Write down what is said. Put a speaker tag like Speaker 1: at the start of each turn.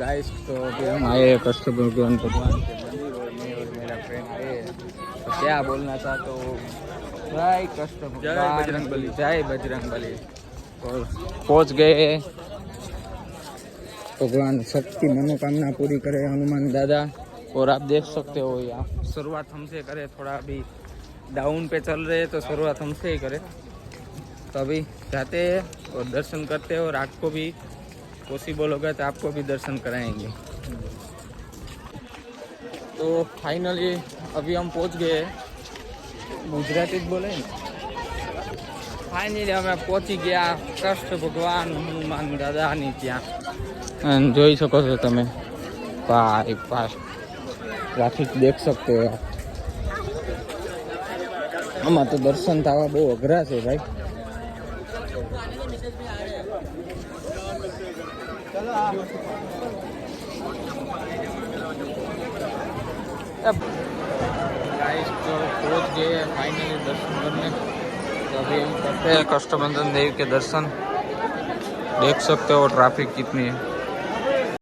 Speaker 1: Guys तो अभी हम आए कृष्ण भगवान के मंदिर और मैं और मेरा फ्रेंड आए। तो क्या बोलना चाहते हो? जय कृष्ण भगवान, जय बजरंगबली। और पहुंच गए। भगवान सबकी मनोकामना पूरी करे हनुमान दादा। और आप देख सकते हो यहाँ शुरुआत हमसे करे, थोड़ा अभी डाउन पे चल रहे हैं तो शुरुआत हमसे ही करे। तो अभी जाते हैं और दर्शन करते हैं और आपको भी पॉसिबल होगा तो आपको भी दर्शन कराएंगे। तो फाइनली अभी हम पहुंच गए। गुजराती ज बोले फाइनली અમે પહોંચી ગયા કૃષ્ણ ભગવાન હનુમાન દાદાની ત્યાં। અને જોઈ શકો છો તમે ભાઈ પાસ ટ્રાફિક દેખ सकते हो। આમાં તો દર્શન થવા બહુ અઘરા છે ભાઈ। गाइस तो पहुंच गए फाइनली दर्शन करने। तो अभी हम करते हैं कष्टबंधन देव के दर्शन। देख सकते हो ट्रैफिक कितनी है।